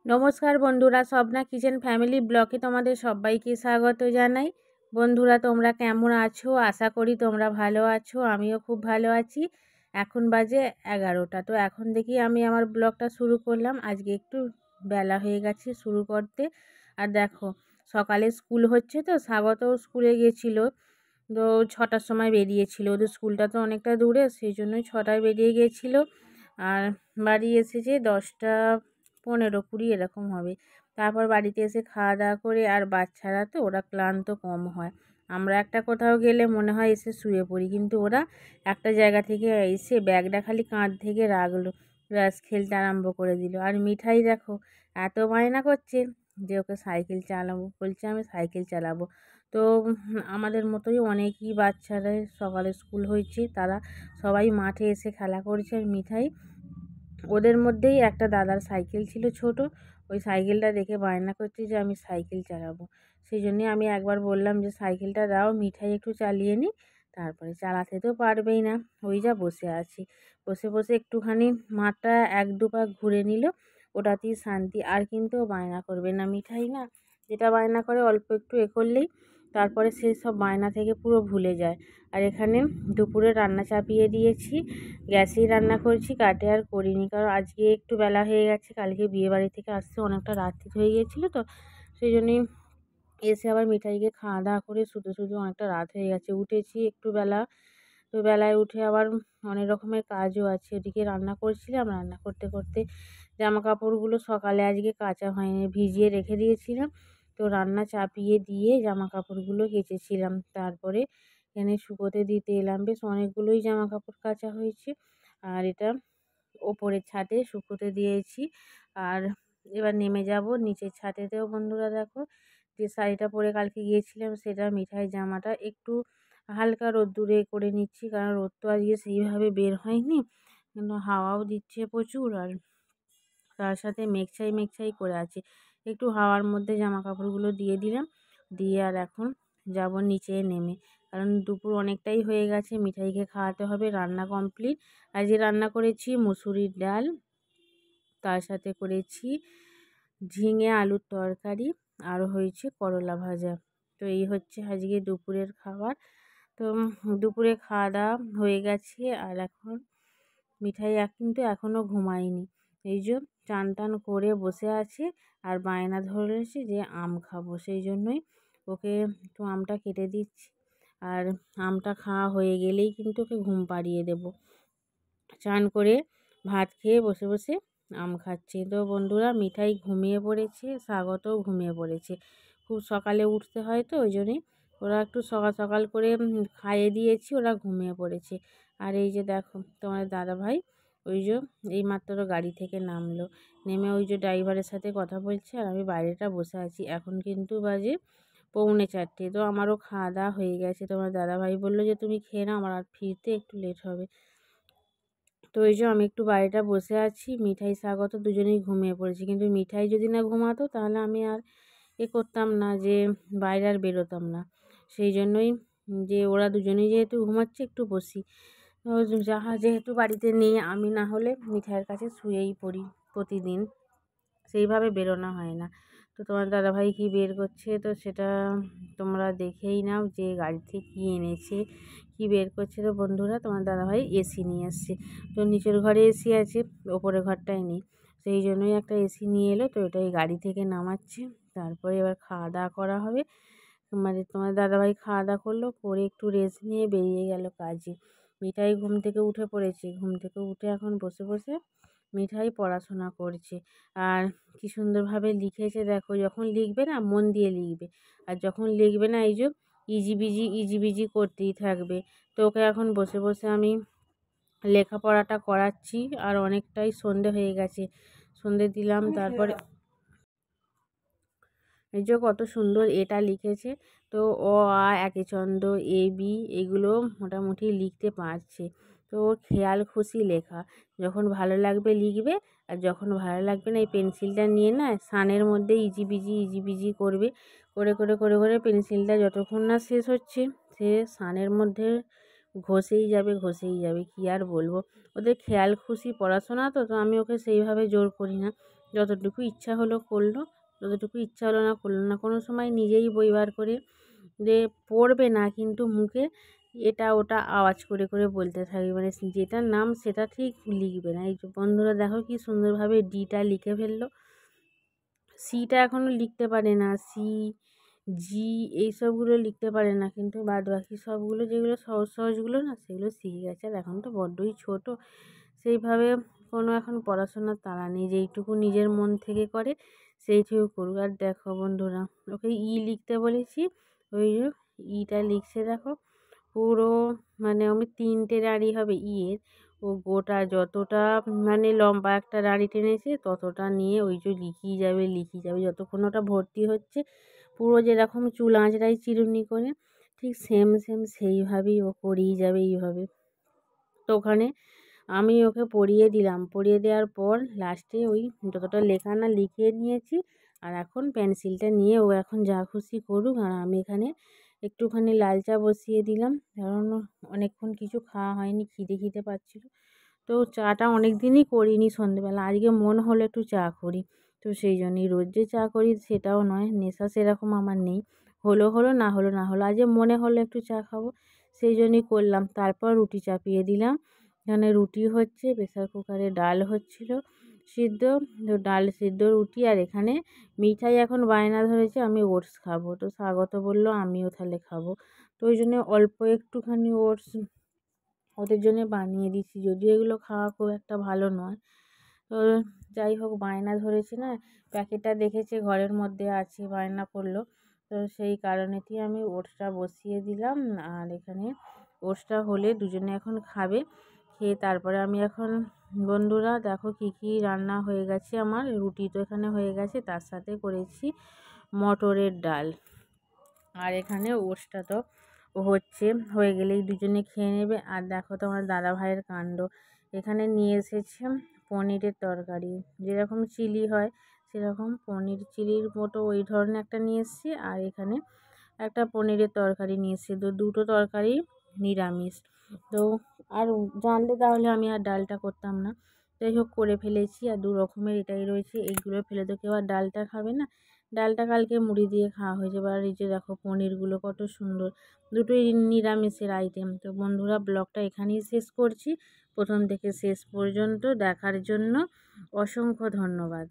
নমস্কার বন্ধুরা, Swapna kitchen family ব্লগে তোমাদের সবাইকে স্বাগত জানাই। বন্ধুরা, তোমরা কেমন আছো? আশা করি তোমরা ভালো আছো। আমিও খুব ভালো আছি। এখন বাজে 11টা। তো এখন দেখি আমি আমার ব্লগটা শুরু করলাম। আজকে একটু বেলা হয়ে গেছে শুরু করতে। আর দেখো, সকালে স্কুল হচ্ছে, তো স্বাগতও স্কুলে গেছিল। তো 6টার সময় বেরিয়েছিল। ওদের স্কুলটা তো অনেকটা দূরে, সেই জন্যই 6টায় বেরিয়ে গিয়েছিল। আর বাড়ি এসেছে 10টা 15-20 এরকম হবে। তারপর বাড়িতে এসে খাওয়া দাওয়া করে, আর বাচ্চারা তো ওরা ক্লান্ত কম হয়। আমরা একটা কোথাও গেলে মনে হয় এসে শুয়ে পড়ি, কিন্তু ওরা একটা জায়গা থেকে এসে ব্যাগটা খালি কাঁধ থেকে রাখলো, ব্যাস খেলতে আরম্ভ করে দিল। আর মিঠাই দেখো এত বায়না করছে যে ওকে সাইকেল চালাবো, বলছে আমি সাইকেল চালাবো। তো আমাদের মতোই অনেকই বাচ্চারা সকালে স্কুল হয়েছে, তারা সবাই মাঠে এসে খেলা করছে। আর মিঠাই ওদের মধ্যেই একটা দাদার সাইকেল ছিল ছোট, ওই সাইকেলটা দেখে বায়না করছে যে আমি সাইকেল চালাবো। সেই জন্যে আমি একবার বললাম যে সাইকেলটা দাও, মিঠাই একটু চালিয়ে নিই। তারপরে চালাতে তো পারবেই না, ওই যা বসে আছি। বসে বসে একটুখানি মাঠটা 1-2 পাক ঘুরে নিল, ওটাতেই শান্তি। আর কিন্তু বায়না করবে না মিঠাই, না যেটা বায়না করে অল্প একটু করলেই তারপরে সে সব বায়না থেকে পুরো ভুলে যায়। আর এখানে দুপুরে রান্না চাপিয়ে দিয়েছি, গ্যাসেই রান্না করছি, কাটে আর করিনি, কারণ আজকে একটু বেলা হয়ে গেছে। কালকে বিয়েবাড়ি থেকে আসতে অনেকটা রাত্রি হয়ে গিয়েছিলো, তো সেই জন্যই এসে আবার মিঠাইকে খাওয়া দাওয়া করে শুতে শুতে অনেকটা রাত হয়ে গেছে। উঠেছি একটু বেলা, তো বেলায় উঠে আবার অনেক রকমের কাজও আছে। ওদিকে রান্না করছিলাম, রান্না করতে করতে জামা কাপড়গুলো সকালে আজকে কাচা হয়নি, ভিজিয়ে রেখে দিয়েছিলাম। তো রান্না চাপিয়ে দিয়ে জামা কাপড়গুলো কেচেছিলাম, তারপরে এখানে শুকোতে দিতে এলাম। বেশ অনেকগুলোই জামা কাপড় কাচা হয়েছে। আর এটা ওপরের ছাদে শুকোতে দিয়েছি। আর এবার নেমে যাব নিচের ছাদেতেও। বন্ধুরা দেখো, যে শাড়িটা পরে কালকে গিয়েছিলাম সেটা, মিঠাই জামাটা একটু হালকা রোদ্দুরে করে নিচ্ছি, কারণ রোদ তো আজকে সেইভাবে বের হয়নি, কিন্তু হাওয়াও দিচ্ছে প্রচুর। আর তার সাথে মেঘছাই মেঘছাই করে আছে। একটু হাওয়ার মধ্যে জামা কাপড়গুলো দিয়ে দিলাম, দিয়ে আর এখন যাব নিচে নেমে, কারণ দুপুর অনেকটাই হয়ে গেছে, মিঠাইকে খাওয়াতে হবে। রান্না কমপ্লিট। আজকে রান্না করেছি মুসুরির ডাল, তার সাথে করেছি ঝিঙে আলুর তরকারি, আর হয়েছে করলা ভাজা। তো এই হচ্ছে আজকে দুপুরের খাবার। তো দুপুরে খাওয়া দাওয়া হয়ে গেছে। আর এখন মিঠাই কিন্তু এখনও ঘুমায়নি, এই যে চান টান করে বসে আছে। আর বায়না ধরেছে যে আম খাবো, সেই জন্যই ওকে একটু আমটা কেটে দিচ্ছি। আর আমটা খাওয়া হয়ে গেলেই কিন্তু ওকে ঘুম পাড়িয়ে দেবো। চান করে ভাত খেয়ে বসে বসে আম খাচ্ছে। তো বন্ধুরা, মিঠাই ঘুমিয়ে পড়েছে, স্বাগতও ঘুমিয়ে পড়েছে। খুব সকালে উঠতে হয়, তো ওই জন্যই ওরা একটু সকাল সকাল করে খাইয়ে দিয়েছি, ওরা ঘুমিয়ে পড়েছে। আর এই যে দেখো তোমার দাদাভাই, ওই যে এইমাত্র গাড়ি থেকে নামলো, নেমে ওই যে ড্রাইভারের সাথে কথা বলছে, আর আমি বাইরেটা বসে আছি। এখন কিন্তু বাজে 3:45। তো আমারও খাওয়া দাওয়া হয়ে গেছে। তোমার দাদাভাই বললো যে তুমি খেয়ে নাও, আমার আর ফিরতে একটু লেট হবে। তো এই যে আমি একটু বাইরেটা বসে আছি, মিঠাই স্বাগত দুজনেই ঘুমিয়ে পড়েছি। কিন্তু মিঠাই যদি না ঘুমাতো তাহলে আমি আর করতাম না, যে বাইরে আর বেরোতাম না। সেই জন্যই যে ওরা দুজনেই যেহেতু ঘুমাচ্ছে, একটু বসি। তো যেহেতু বাড়িতে নেই, আমি না হলে মিঠাইয়ের কাছে শুয়েই পড়ি প্রতিদিন, সেইভাবে বেরোনো হয় না। তো তোমার দাদাভাই কী বের করছে, তো সেটা তোমরা দেখেই নাও যে গাড়িতে কী এনেছে, কী বের করছে। তো বন্ধুরা, তোমার দাদাভাই এসি নিয়ে এসছে। তো নিচের ঘরে এসি আছে, ওপরের ঘরটায় নেই, সেই জন্যই একটা এসি নিয়ে এলো। তো এটাই গাড়ি থেকে নামাচ্ছে, তারপরে এবার খাওয়া দাওয়া করা হবে। মানে তোমার দাদাভাই খাওয়া দাওয়া করলো, করে একটু রেস্ট নিয়ে বেরিয়ে গেল কাজে। মিঠাই ঘুম থেকে উঠে পড়েছে, ঘুম থেকে উঠে এখন বসে বসে মিঠাই পড়াশোনা করছে। আর কি সুন্দরভাবে লিখেছে দেখো, যখন লিখবে না মন দিয়ে লিখবে, আর যখন লিখবে না এই যে ইজিবিজি ইজিবিজি করতেই থাকবে। তো ওকে এখন বসে বসে আমি লেখাপড়াটা করাচ্ছি। আর অনেকটাই সন্ধে হয়ে গেছে, সন্ধে দিলাম। তারপরে এই যে কত সুন্দর এটা লিখেছে। তো অ আ একে ছন্দ এ বি এগুলো মোটামুটি লিখতে পারছে। তো ওর খেয়াল খুশি লেখা, যখন ভালো লাগবে লিখবে, আর যখন ভালো লাগবে না এই পেন্সিলটা নিয়ে না সানের মধ্যে ইজিবিজি ইজিবিজি করবে। করে করে করে করে পেন্সিলটা যতক্ষণ না শেষ হচ্ছে, সে সানের মধ্যে ঘষেই যাবে ঘষেই যাবে। কী আর বলবো, ওদের খেয়াল খুশি পড়াশোনা, তো তো আমি ওকে সেইভাবে জোর করি না, যতটুকু ইচ্ছা হলো করলো, যতটুকু ইচ্ছা হলো না করলো না। কোনো সময় নিজেই বই বার করে যে পড়বে না, কিন্তু মুখে এটা ওটা আওয়াজ করে করে বলতে থাকবে, মানে যেটার নাম সেটা ঠিক লিখবে না। এই যে বন্ধুরা দেখো কি সুন্দরভাবে ডিটা লিখে ফেললো। সিটা এখনও লিখতে পারে না, সি জি এইসবগুলো লিখতে পারে না, কিন্তু বাদ বাকি সবগুলো যেগুলো সহজ সহজগুলো না সেগুলো শিখে গেছে। আর এখন তো বড্ডই ছোট, সেইভাবে কোনো এখন পড়াশোনার তাড়া নেই, যেইটুকু নিজের মন থেকে করে সেইটুকু করুক। আর দেখো বন্ধুরা, ওকে লিখতে বলেছি, ওই যে ইটা লিখছে দেখো পুরো, মানে আমি 3টে রাঢ়ী হবে এর, ও গোটা যতটা মানে লম্বা একটা রাঢ়ী টেনেছে ততটা নিয়ে ওই যে লিখিয়ে যাবে লিখিয়ে যাবে যতক্ষণ ওটা ভর্তি হচ্ছে। পুরো যেরকম চুল আঁচড়াই চিরুনি করে ঠিক সেম সেম সেইভাবেই ও করেই যাবে এইভাবে। তো ওখানে আমি ওকে পড়িয়ে দিলাম, পড়িয়ে দেওয়ার পর লাস্টে ওই যতটা লেখা না লিখিয়ে নিয়েছি। আর এখন পেন্সিলটা নিয়ে ও এখন যা খুশি করুক। আর আমি এখানে একটুখানি লাল চা বসিয়ে দিলাম, কারণ অনেকক্ষণ কিছু খাওয়া হয়নি, খিদে খিদে পাচ্ছিলো। তো চাটা অনেক দিনই করিনি সন্ধেবেলা, আজকে মন হলো একটু চা করি। তো সেই জন্যই, রোজ যে চা করি সেটাও নয়, নেশা সেরকম আমার নেই। হলো হলো, না হলো না হলো, আজকে মনে হলো একটু চা খাবো, সেই জন্যই করলাম। তারপর রুটি চাপিয়ে দিলাম, এখানে রুটি হচ্ছে, প্রেসার কুকারে ডাল হচ্ছিলো সিদ্ধ, তো ডাল সিদ্ধ রুটি। আর এখানে মিঠাই এখন বায়না ধরেছে আমি ওটস খাবো, তো স্বাগত বললো আমিও তাহলে খাবো। তো ওই জন্য অল্প একটুখানি ওটস ওদের জন্য বানিয়ে দিচ্ছি, যদিও এগুলো খাওয়া খুব একটা ভালো নয়। তো যাই হোক, বায়না ধরেছে না, প্যাকেটটা দেখেছে ঘরের মধ্যে আছে, বায়না করলো, তো সেই কারণেতেই আমি ওটসটা বসিয়ে দিলাম। আর এখানে ওটসটা হলে দুজনে এখন খাবে, খেয়ে তারপরে আমি এখন, বন্ধুরা দেখো কী কী রান্না হয়ে গেছে আমার। রুটি তো এখানে হয়ে গেছে, তার সাথে করেছি মটরের ডাল। আর এখানে ওটসটা তো হচ্ছে, হয়ে গেলেই দুজনে খেয়ে নেবে। আর দেখো তো আমার দাদা ভাইয়ের কাণ্ড, এখানে নিয়ে এসেছে পনিরের তরকারি, যেরকম চিলি হয় সেরকম পনির চিলির মতো ওই ধরনের একটা নিয়ে এসেছি। আর এখানে একটা পনিরের তরকারি নিয়ে এসেছি, তো দুটো তরকারি নিরামিষ। তো আর জানলে তাহলে আমি আর ডালটা করতাম না, যাই হোক করে ফেলেছি। আর দু রকমের এটাই রয়েছে, এইগুলো ফেলে তো কেউ আর ডালটা খাবে না, ডালটা কালকে মুড়ি দিয়ে খাওয়া হয়ে যাবে। আর এই যে দেখো পনিরগুলো কত সুন্দর, দুটোই নিরামিষের আইটেম। তো বন্ধুরা, ব্লগটা এখানেই শেষ করছি। প্রথম থেকে শেষ পর্যন্ত দেখার জন্য অসংখ্য ধন্যবাদ।